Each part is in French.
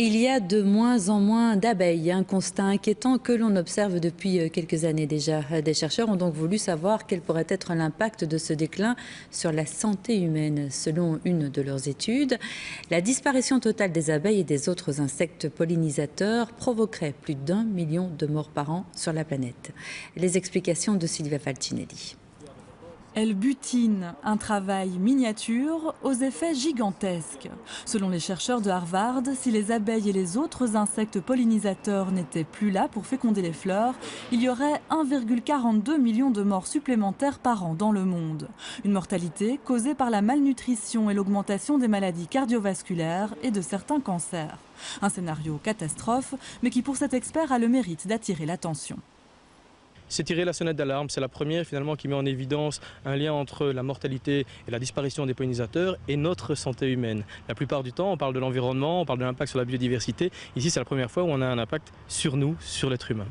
Il y a de moins en moins d'abeilles, un constat inquiétant que l'on observe depuis quelques années déjà. Des chercheurs ont donc voulu savoir quel pourrait être l'impact de ce déclin sur la santé humaine. Selon une de leurs études, la disparition totale des abeilles et des autres insectes pollinisateurs provoquerait plus d'1 million de morts par an sur la planète. Les explications de Silvia Falcinelli. Elle butine, un travail miniature aux effets gigantesques. Selon les chercheurs de Harvard, si les abeilles et les autres insectes pollinisateurs n'étaient plus là pour féconder les fleurs, il y aurait 1,42 million de morts supplémentaires par an dans le monde. Une mortalité causée par la malnutrition et l'augmentation des maladies cardiovasculaires et de certains cancers. Un scénario catastrophe, mais qui pour cet expert a le mérite d'attirer l'attention. C'est tirer la sonnette d'alarme, c'est la première finalement qui met en évidence un lien entre la mortalité et la disparition des pollinisateurs et notre santé humaine. La plupart du temps, on parle de l'environnement, on parle de l'impact sur la biodiversité. Ici, c'est la première fois où on a un impact sur nous, sur l'être humain.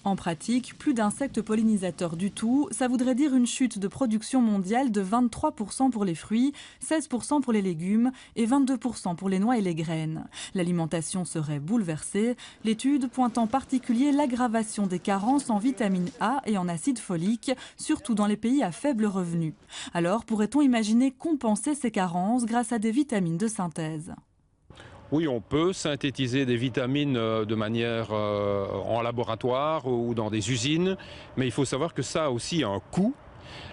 En pratique, plus d'insectes pollinisateurs du tout, ça voudrait dire une chute de production mondiale de 23% pour les fruits, 16% pour les légumes et 22% pour les noix et les graines. L'alimentation serait bouleversée, l'étude pointe en particulier l'aggravation des carences en vitamine A et en acide folique, surtout dans les pays à faible revenu. Alors, pourrait-on imaginer compenser ces carences grâce à des vitamines de synthèse ? Oui, on peut synthétiser des vitamines de manière en laboratoire ou dans des usines, mais il faut savoir que ça a aussi un coût.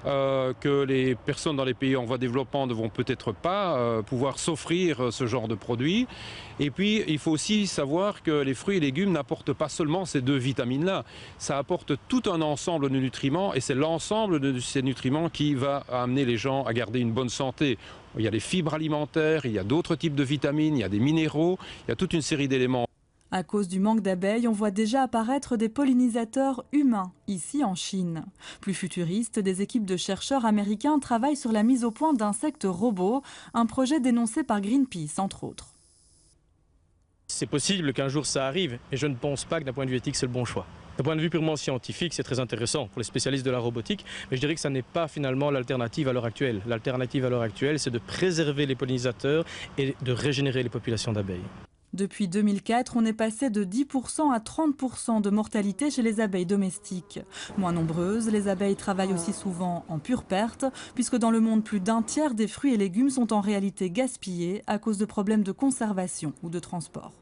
Que les personnes dans les pays en voie de développement ne vont peut-être pas pouvoir s'offrir ce genre de produits. Et puis, il faut aussi savoir que les fruits et légumes n'apportent pas seulement ces deux vitamines-là. Ça apporte tout un ensemble de nutriments et c'est l'ensemble de ces nutriments qui va amener les gens à garder une bonne santé. Il y a les fibres alimentaires, il y a d'autres types de vitamines, il y a des minéraux, il y a toute une série d'éléments. À cause du manque d'abeilles, on voit déjà apparaître des pollinisateurs humains, ici en Chine. Plus futuriste, des équipes de chercheurs américains travaillent sur la mise au point d'insectes robots, un projet dénoncé par Greenpeace, entre autres. C'est possible qu'un jour ça arrive, et je ne pense pas que d'un point de vue éthique, c'est le bon choix. D'un point de vue purement scientifique, c'est très intéressant pour les spécialistes de la robotique, mais je dirais que ça n'est pas finalement l'alternative à l'heure actuelle. L'alternative à l'heure actuelle, c'est de préserver les pollinisateurs et de régénérer les populations d'abeilles. Depuis 2004, on est passé de 10% à 30% de mortalité chez les abeilles domestiques. Moins nombreuses, les abeilles travaillent aussi souvent en pure perte, puisque dans le monde, plus d'un tiers des fruits et légumes sont en réalité gaspillés à cause de problèmes de conservation ou de transport.